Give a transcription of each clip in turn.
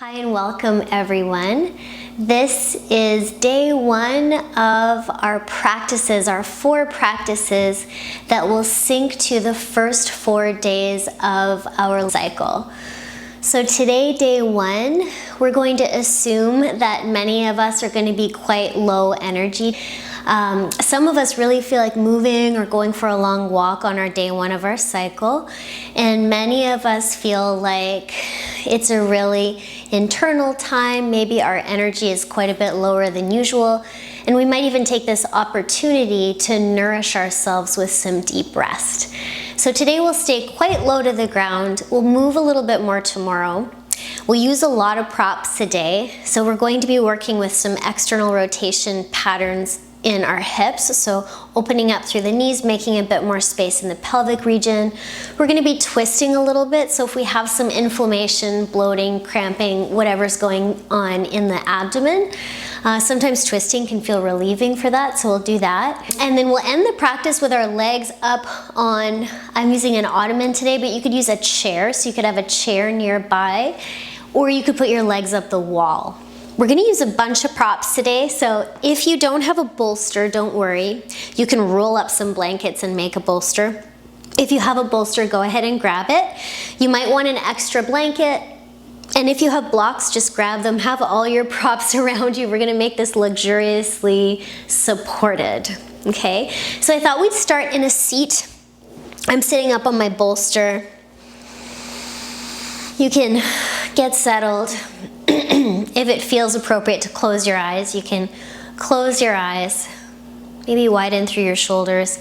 Hi and welcome everyone. This is day one of our practices, our 4 practices that will sync to the first 4 days of our cycle. So today, day 1, we're going to assume that many of us are going to be quite low energy. Some of us really feel like moving or going for a long walk on our day 1 of our cycle, and many of us feel like it's a really internal time. Maybe our energy is quite a bit lower than usual, and we might even take this opportunity to nourish ourselves with some deep rest. So today we'll stay quite low to the ground. We'll move a little bit more tomorrow. We'll use a lot of props today, so we're going to be working with some external rotation patterns in our hips, so opening up through the knees, making a bit more space in the pelvic region. We're going to be twisting a little bit, so if we have some inflammation, bloating, cramping, whatever's going on in the abdomen, sometimes twisting can feel relieving for that, so we'll do that. And then we'll end the practice with our legs up on, I'm using an ottoman today, but you could use a chair, so you could have a chair nearby, or you could put your legs up the wall. We're going to use a bunch of props today, so if you don't have a bolster, don't worry. You can roll up some blankets and make a bolster. If you have a bolster, go ahead and grab it. You might want an extra blanket, and if you have blocks, just grab them. Have all your props around you. We're going to make this luxuriously supported, okay? So I thought we'd start in a seat. I'm sitting up on my bolster. You can get settled. If it feels appropriate to close your eyes, you can close your eyes, maybe widen through your shoulders,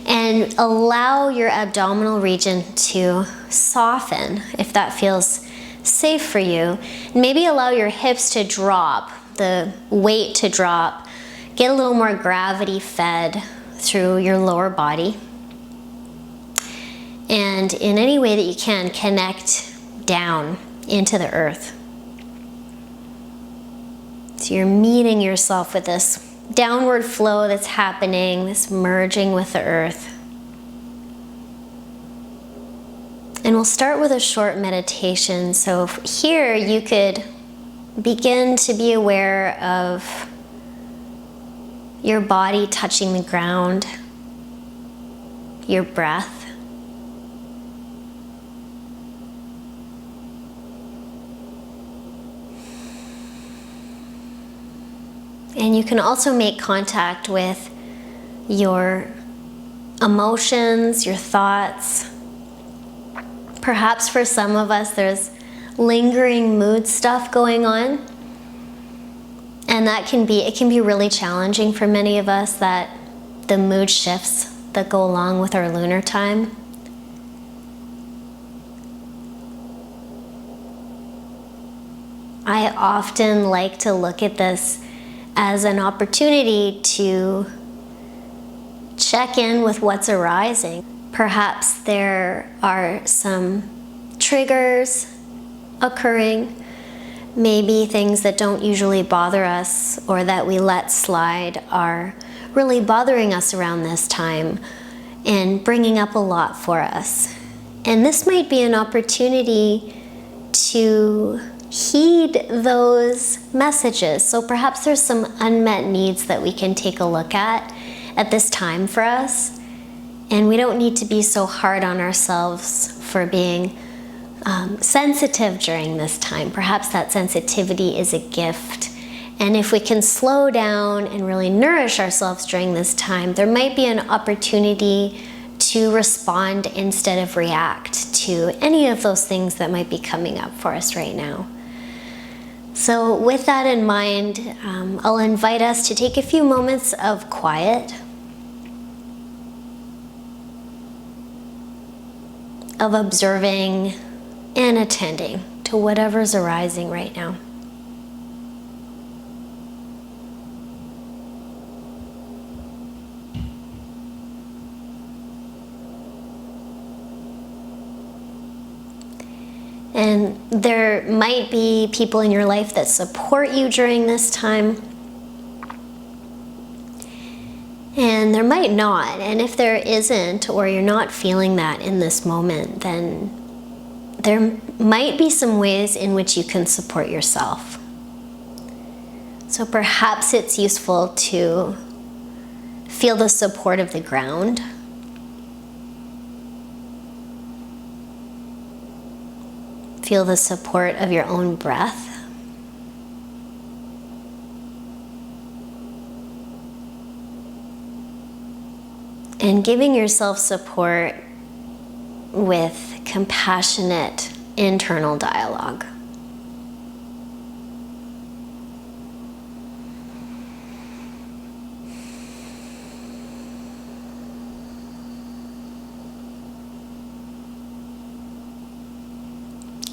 and allow your abdominal region to soften if that feels safe for you. Maybe allow your hips to drop, the weight to drop, get a little more gravity fed through your lower body. And in any way that you can, connect down into the earth. So you're meeting yourself with this downward flow that's happening, this merging with the earth. And we'll start with a short meditation. So here you could begin to be aware of your body touching the ground, your breath. And you can also make contact with your emotions, your thoughts. Perhaps for some of us there's lingering mood stuff going on. And it can be really challenging for many of us, that the mood shifts that go along with our lunar time. I often like to look at this as an opportunity to check in with what's arising. Perhaps there are some triggers occurring, maybe things that don't usually bother us or that we let slide are really bothering us around this time and bringing up a lot for us. And this might be an opportunity to heed those messages. So perhaps there's some unmet needs that we can take a look at this time for us. And we don't need to be so hard on ourselves for being sensitive during this time. Perhaps that sensitivity is a gift. And if we can slow down and really nourish ourselves during this time, there might be an opportunity to respond instead of react to any of those things that might be coming up for us right now. So with that in mind, I'll invite us to take a few moments of quiet, of observing and attending to whatever's arising right now. And there might be people in your life that support you during this time. And there might not. And if there isn't, or you're not feeling that in this moment, then there might be some ways in which you can support yourself. So perhaps it's useful to feel the support of the ground. Feel the support of your own breath. And giving yourself support with compassionate internal dialogue.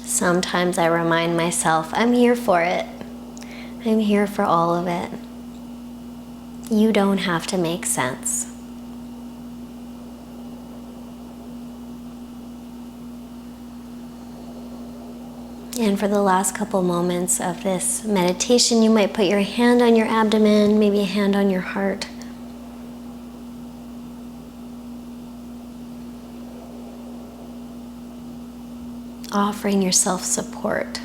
Sometimes I remind myself, I'm here for it. I'm here for all of it. You don't have to make sense. And for the last couple moments of this meditation, you might put your hand on your abdomen, maybe a hand on your heart. Offering yourself support.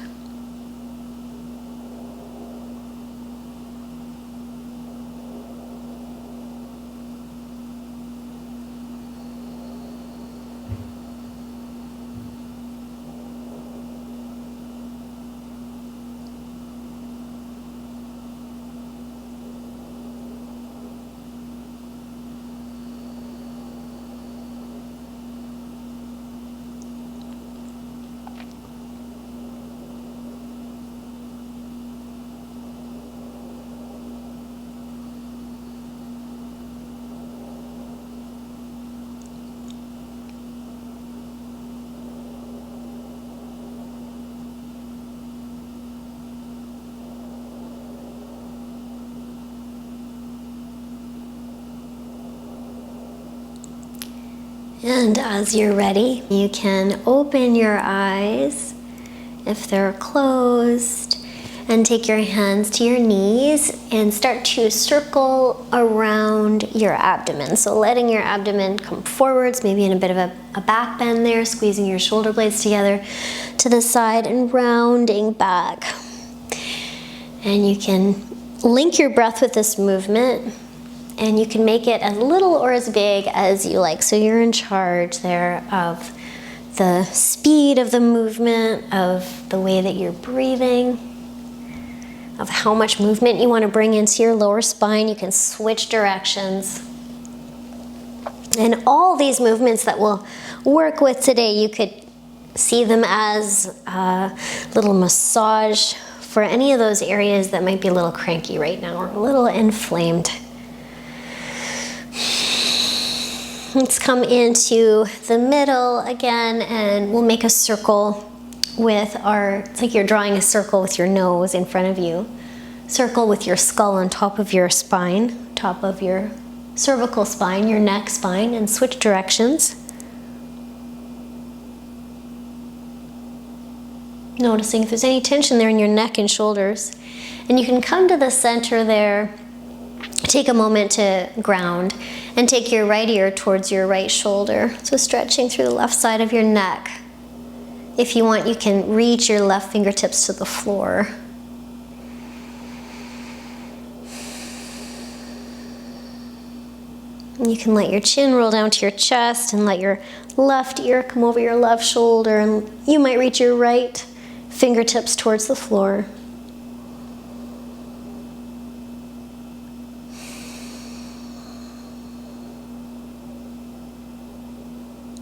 And as you're ready, you can open your eyes if they're closed and take your hands to your knees and start to circle around your abdomen. So letting your abdomen come forwards, maybe in a bit of a back bend there, squeezing your shoulder blades together to the side and rounding back. And you can link your breath with this movement. And you can make it as little or as big as you like. So you're in charge there of the speed of the movement, of the way that you're breathing, of how much movement you want to bring into your lower spine. You can switch directions. And all these movements that we'll work with today, you could see them as a little massage for any of those areas that might be a little cranky right now or a little inflamed. Let's come into the middle again, and we'll make a circle with it's like you're drawing a circle with your nose in front of you. Circle with your skull on top of your spine, top of your cervical spine, your neck spine, and switch directions. Noticing if there's any tension there in your neck and shoulders. And you can come to the center there. Take a moment to ground and take your right ear towards your right shoulder. So stretching through the left side of your neck. If you want, you can reach your left fingertips to the floor. And you can let your chin roll down to your chest and let your left ear come over your left shoulder, and you might reach your right fingertips towards the floor.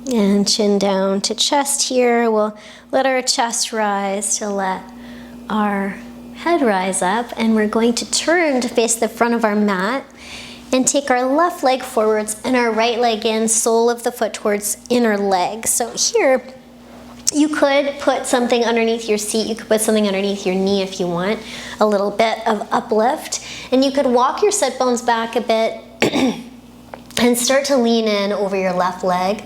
And chin down to chest here. We'll let our chest rise to let our head rise up, and we're going to turn to face the front of our mat and take our left leg forwards and our right leg in, sole of the foot towards inner leg. So here, you could put something underneath your seat. You could put something underneath your knee if you want, a little bit of uplift. And you could walk your sit bones back a bit and start to lean in over your left leg.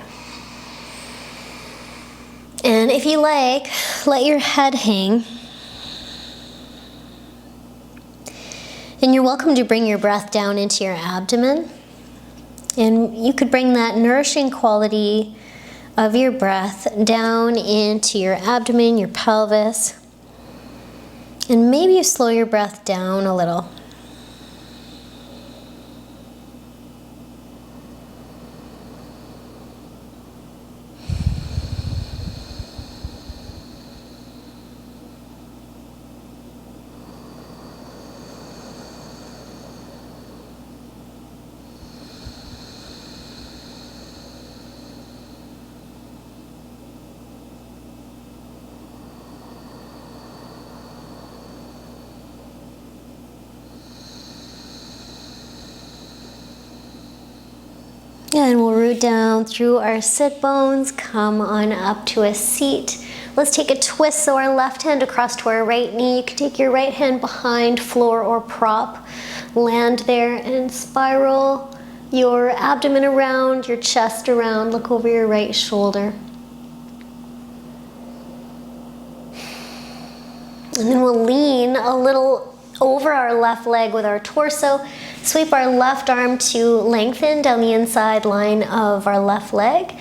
And if you like, let your head hang. And you're welcome to bring your breath down into your abdomen. And you could bring that nourishing quality of your breath down into your abdomen, your pelvis. And maybe you slow your breath down a little. And we'll root down through our sit bones, come on up to a seat. Let's take a twist, so our left hand across to our right knee. You can take your right hand behind floor or prop, land there and spiral your abdomen around, your chest around, look over your right shoulder. And then we'll lean a little over our left leg with our torso. Sweep our left arm to lengthen down the inside line of our left leg.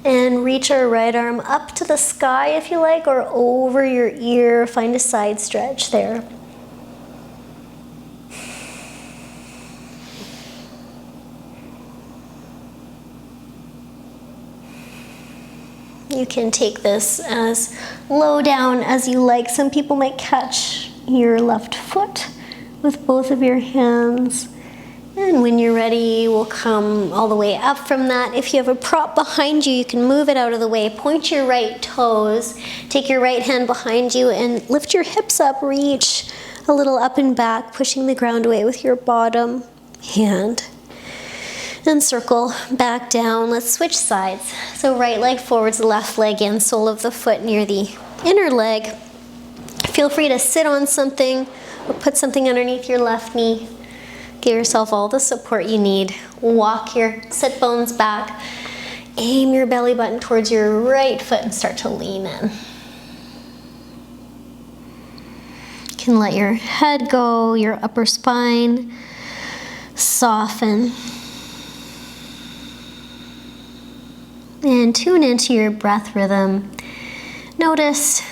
And reach our right arm up to the sky if you like, or over your ear. Find a side stretch there. You can take this as low down as you like. Some people might catch your left foot with both of your hands. And when you're ready, we'll come all the way up from that. If you have a prop behind you, you can move it out of the way. Point your right toes. Take your right hand behind you and lift your hips up. Reach a little up and back, pushing the ground away with your bottom hand. And circle back down. Let's switch sides. So right leg forwards, left leg in, sole of the foot near the inner leg. Feel free to sit on something or put something underneath your left knee. Give yourself all the support you need. Walk your sit bones back. Aim your belly button towards your right foot and start to lean in. You can let your head go, your upper spine soften. And tune into your breath rhythm. Notice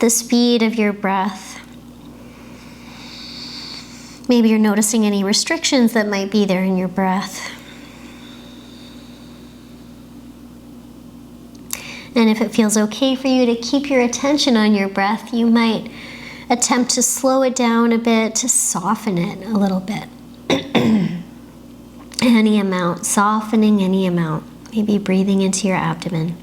the speed of your breath. Maybe you're noticing any restrictions that might be there in your breath. And if it feels okay for you to keep your attention on your breath, you might attempt to slow it down a bit, to soften it a little bit. Any amount, softening any amount. Maybe breathing into your abdomen.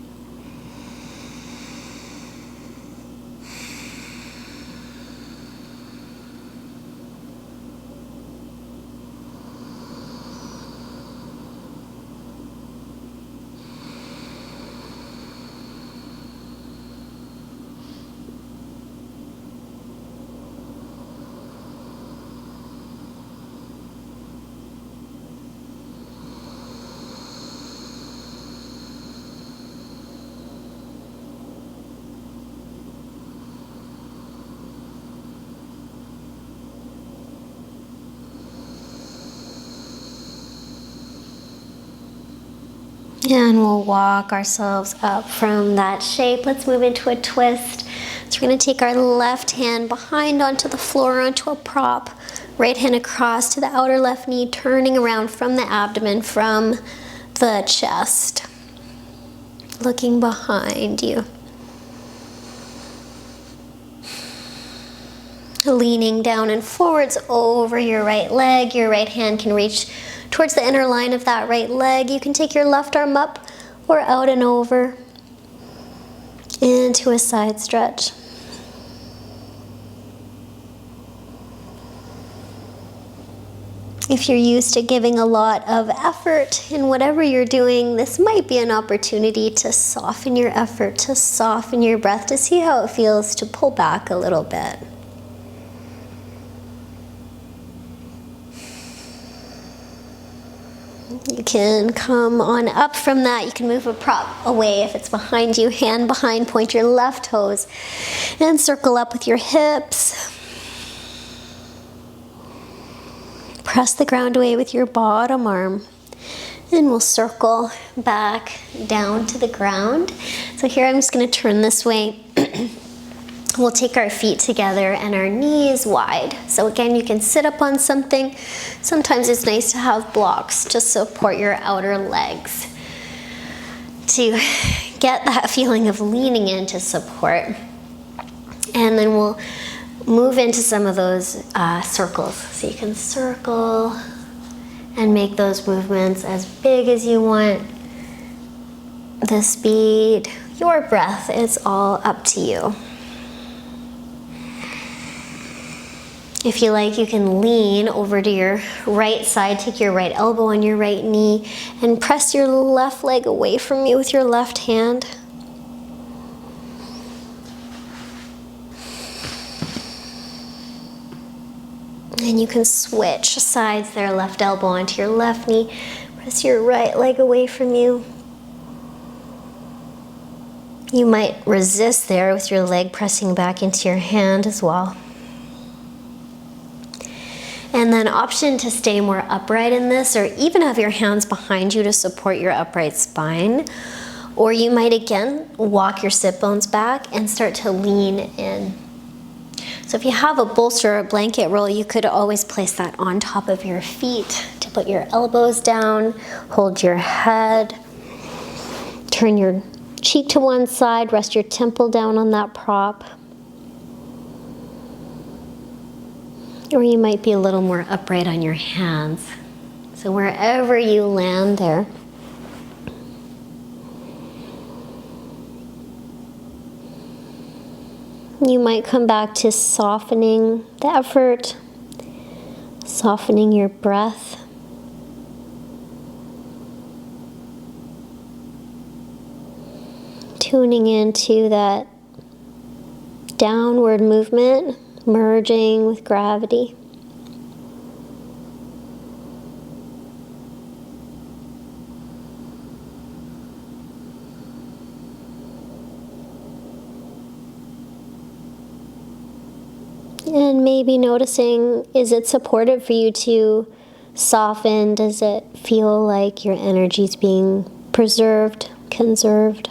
And we'll walk ourselves up from that shape. Let's move into a twist. So we're going to take our left hand behind onto the floor, onto a prop. Right hand across to the outer left knee, turning around from the abdomen, from the chest. Looking behind you. Leaning down and forwards over your right leg. Your right hand can reach towards the inner line of that right leg. You can take your left arm up or out and over into a side stretch. If you're used to giving a lot of effort in whatever you're doing, this might be an opportunity to soften your effort, to soften your breath, to see how it feels to pull back a little bit. You can come on up from that. You can move a prop away if it's behind you. Hand behind, point your left toes and circle up with your hips. Press the ground away with your bottom arm. And we'll circle back down to the ground. So here I'm just going to turn this way. We'll take our feet together and our knees wide. So again, you can sit up on something. Sometimes it's nice to have blocks to support your outer legs, to get that feeling of leaning into support. And then we'll move into some of those circles. So you can circle and make those movements as big as you want. The speed, your breath, it's all up to you. If you like, you can lean over to your right side, take your right elbow on your right knee, and press your left leg away from you with your left hand. And you can switch sides there, left elbow onto your left knee, press your right leg away from you. You might resist there with your leg pressing back into your hand as well. And then option to stay more upright in this, or even have your hands behind you to support your upright spine. Or you might again walk your sit bones back and start to lean in. So if you have a bolster or a blanket roll, you could always place that on top of your feet to put your elbows down, hold your head, turn your cheek to one side, rest your temple down on that prop. Or you might be a little more upright on your hands. So wherever you land there. You might come back to softening the effort, softening your breath. Tuning into that downward movement, merging with gravity. And maybe noticing, is it supportive for you to soften? Does it feel like your energy is being preserved, conserved?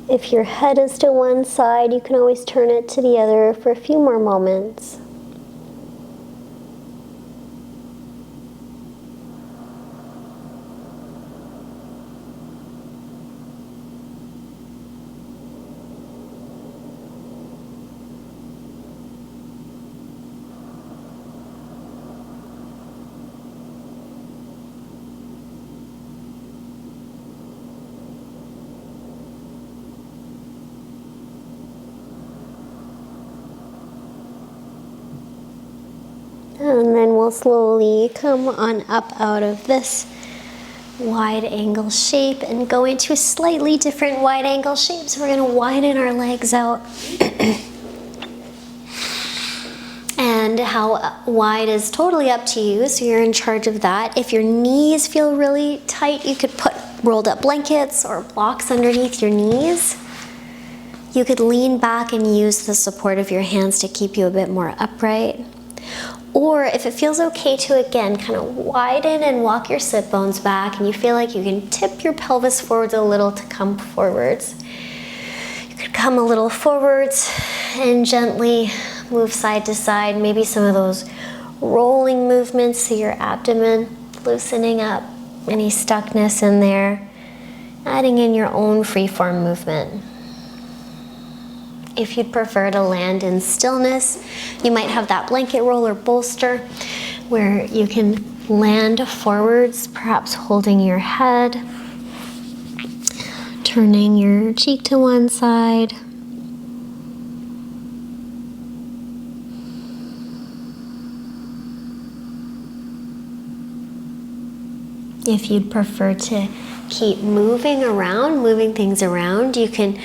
If your head is to one side, you can always turn it to the other for a few more moments. And then we'll slowly come on up out of this wide angle shape and go into a slightly different wide angle shape. So we're going to widen our legs out. And how wide is totally up to you, so you're in charge of that. If your knees feel really tight, you could put rolled up blankets or blocks underneath your knees. You could lean back and use the support of your hands to keep you a bit more upright. Or if it feels okay to, again, kind of widen and walk your sit bones back, and you feel like you can tip your pelvis forwards a little to come forwards. You could come a little forwards and gently move side to side, maybe some of those rolling movements to your abdomen, loosening up any stuckness in there, adding in your own freeform movement. If you'd prefer to land in stillness, you might have that blanket roll or bolster where you can land forwards, perhaps holding your head, turning your cheek to one side. If you'd prefer to keep moving things around, you can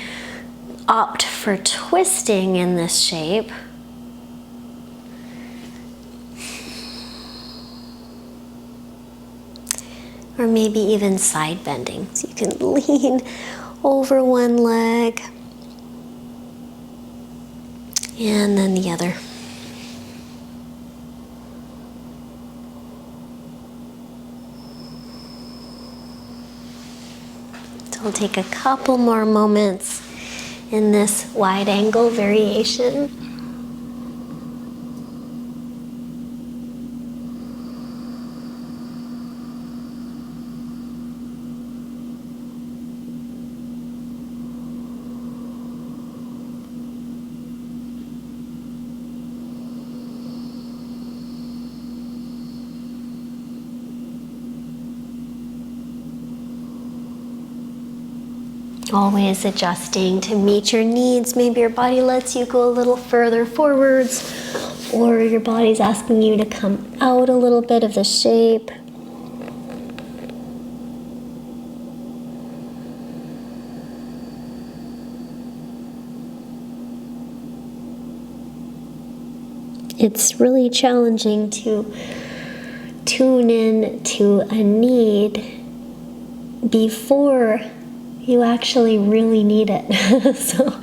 opt for twisting in this shape. Or maybe even side bending. So you can lean over one leg and then the other. So we'll take a couple more moments in this wide angle variation. Always adjusting to meet your needs. Maybe your body lets you go a little further forwards, or your body's asking you to come out a little bit of the shape. It's really challenging to tune in to a need before you actually really need it. So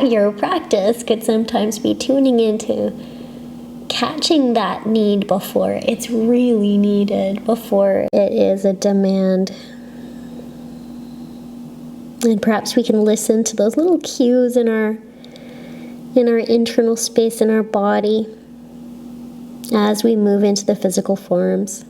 your practice could sometimes be tuning into catching that need before it's really needed, before it is a demand. And perhaps we can listen to those little cues in our internal space in our body as we move into the physical forms.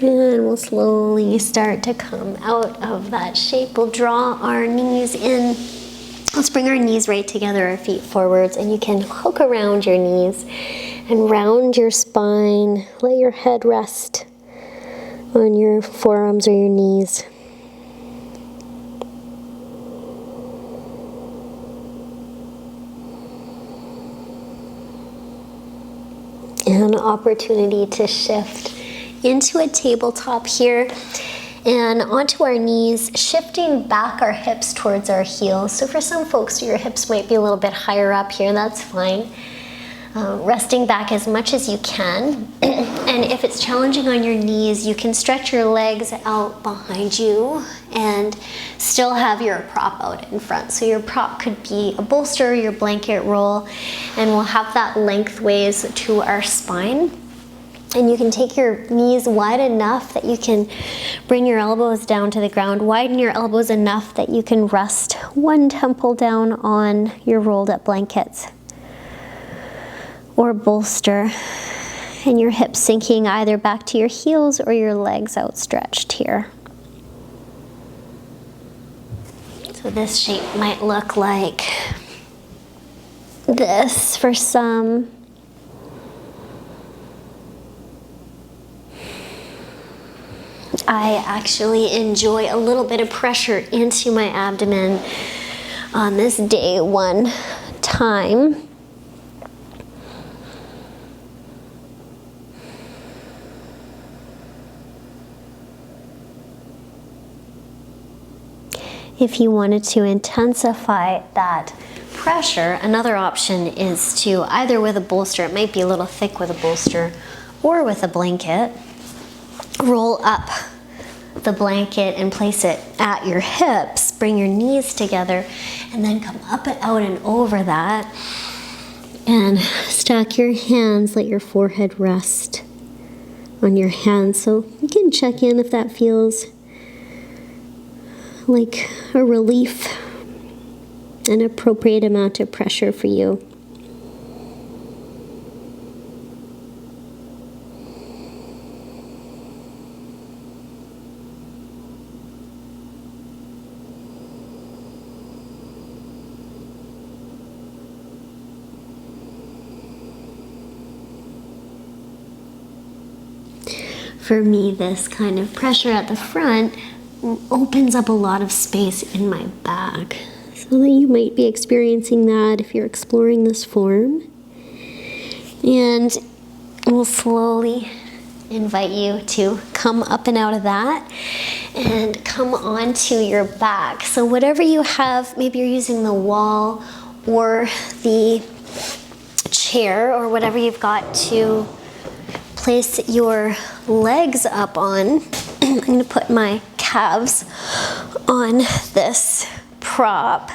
And we'll slowly start to come out of that shape. We'll draw our knees in. Let's bring our knees right together, our feet forwards, and you can hook around your knees and round your spine. Let your head rest on your forearms or your knees. An opportunity to shift into a tabletop here and onto our knees, shifting back our hips towards our heels. So for some folks, your hips might be a little bit higher up here, that's fine. Resting back as much as you can. And if it's challenging on your knees, you can stretch your legs out behind you and still have your prop out in front. So your prop could be a bolster, your blanket roll, and we'll have that lengthways to our spine. And you can take your knees wide enough that you can bring your elbows down to the ground. Widen your elbows enough that you can rest one temple down on your rolled up blankets or bolster. And your hips sinking either back to your heels or your legs outstretched here. So this shape might look like this for some. I actually enjoy a little bit of pressure into my abdomen on this day one time. If you wanted to intensify that pressure, another option is to either with a bolster, it might be a little thick with a bolster, or with a blanket, roll up the blanket and place it at your hips, bring your knees together, and then come up and out and over that. And stack your hands, let your forehead rest on your hands. So you can check in if that feels like a relief, an appropriate amount of pressure for you. For me, this kind of pressure at the front opens up a lot of space in my back. So that you might be experiencing that if you're exploring this form. And we'll slowly invite you to come up and out of that and come onto your back. So whatever you have, maybe you're using the wall or the chair or whatever you've got to place your legs up on. I'm going to put my calves on this prop.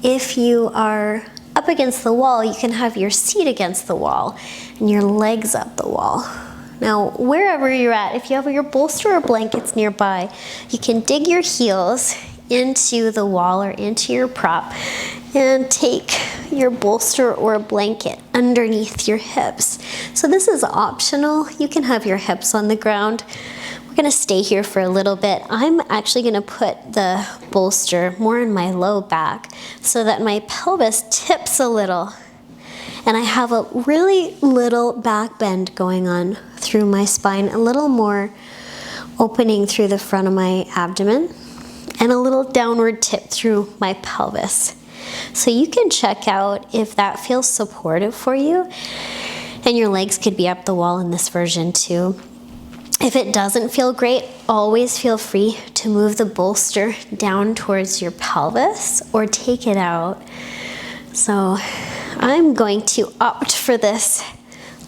If you are up against the wall, you can have your seat against the wall and your legs up the wall. Now, wherever you're at, if you have your bolster or blankets nearby, you can dig your heels into the wall or into your prop and take your bolster or blanket underneath your hips. So this is optional. You can have your hips on the ground. We're gonna stay here for a little bit. I'm actually gonna put the bolster more in my low back so that my pelvis tips a little and I have a really little back bend going on through my spine, a little more opening through the front of my abdomen, and a little downward tip through my pelvis. So you can check out if that feels supportive for you, and your legs could be up the wall in this version too. If it doesn't feel great, always feel free to move the bolster down towards your pelvis or take it out. So I'm going to opt for this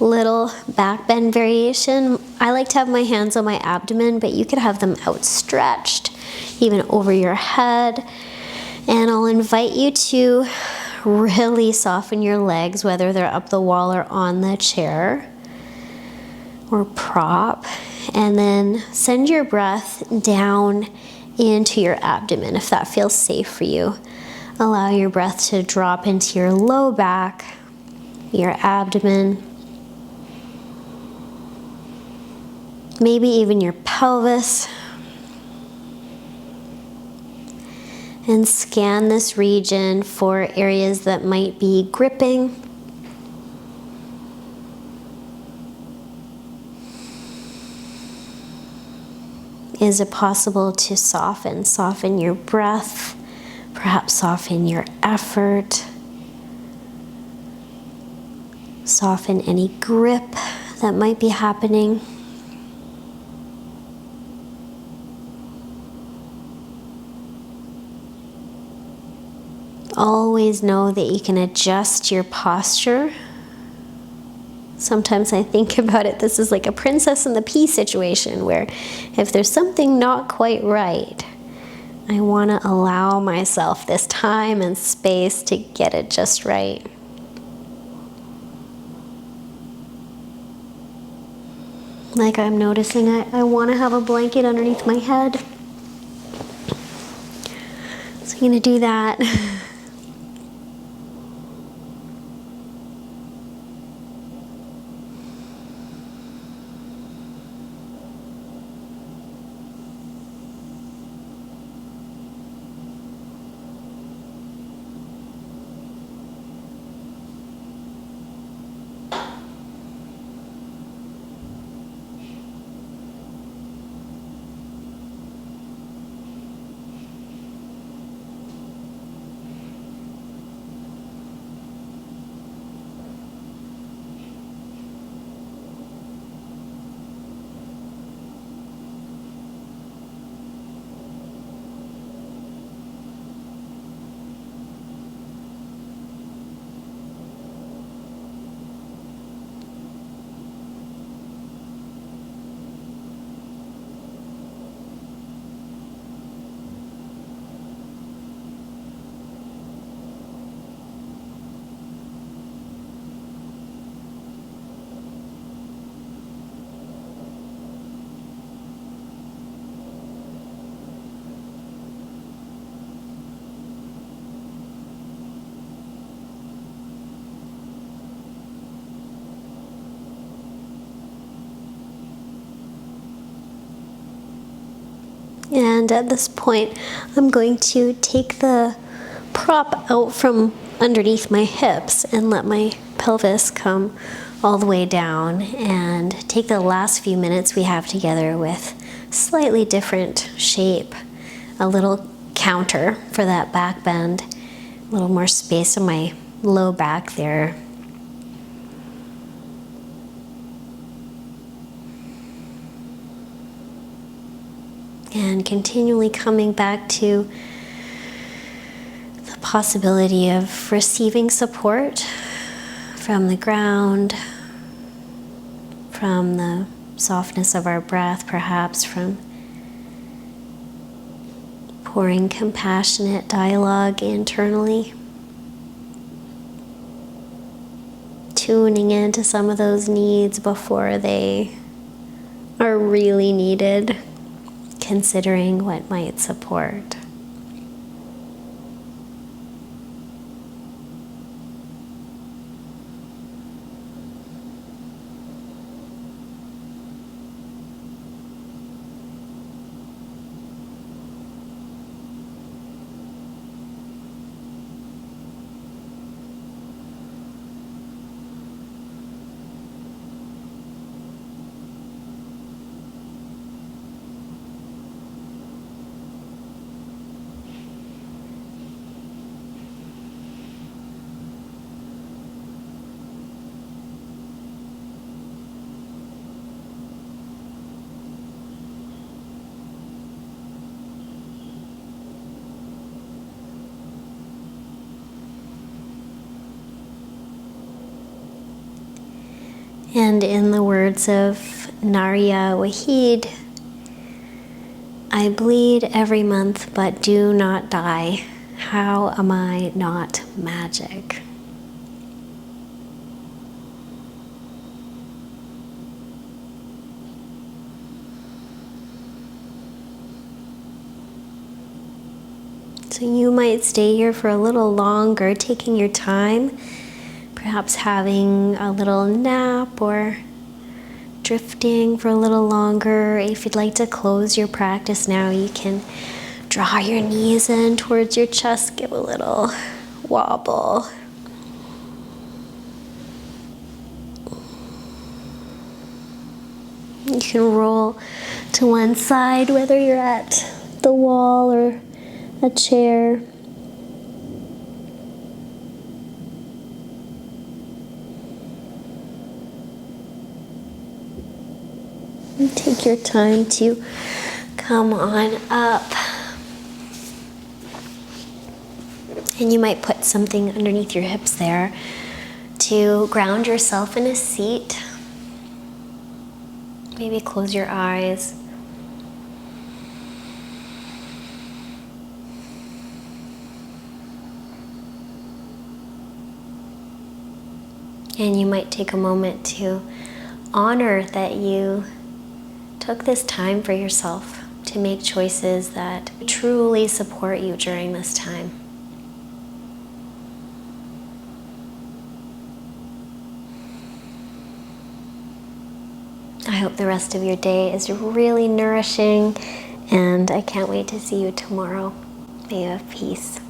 little back bend variation. I like to have my hands on my abdomen, but you could have them outstretched, even over your head. And I'll invite you to really soften your legs, whether they're up the wall or on the chair or prop. And then send your breath down into your abdomen if that feels safe for you. Allow your breath to drop into your low back, your abdomen, maybe even your pelvis. And scan this region for areas that might be gripping. Is it possible to soften your breath, perhaps soften your effort, soften any grip that might be happening? Always know that you can adjust your posture. Sometimes I think about it, this is like a princess and the pea situation where if there's something not quite right, I want to allow myself this time and space to get it just right. Like I'm noticing I want to have a blanket underneath my head. So I'm going to do that. And at this point, I'm going to take the prop out from underneath my hips and let my pelvis come all the way down and take the last few minutes we have together with slightly different shape, a little counter for that back bend, a little more space on my low back there. And continually coming back to the possibility of receiving support from the ground, from the softness of our breath, perhaps from pouring compassionate dialogue internally, tuning into some of those needs before they are really needed, considering what might support. And in the words of Narya Wahid, I bleed every month but do not die. How am I not magic? So you might stay here for a little longer, taking your time, perhaps having a little nap or drifting for a little longer. If you'd like to close your practice now, you can draw your knees in towards your chest, give a little wobble. You can roll to one side, whether you're at the wall or a chair. And take your time to come on up. And you might put something underneath your hips there to ground yourself in a seat. Maybe close your eyes. And you might take a moment to honor that you took this time for yourself to make choices that truly support you during this time. I hope the rest of your day is really nourishing, and I can't wait to see you tomorrow. May you have peace.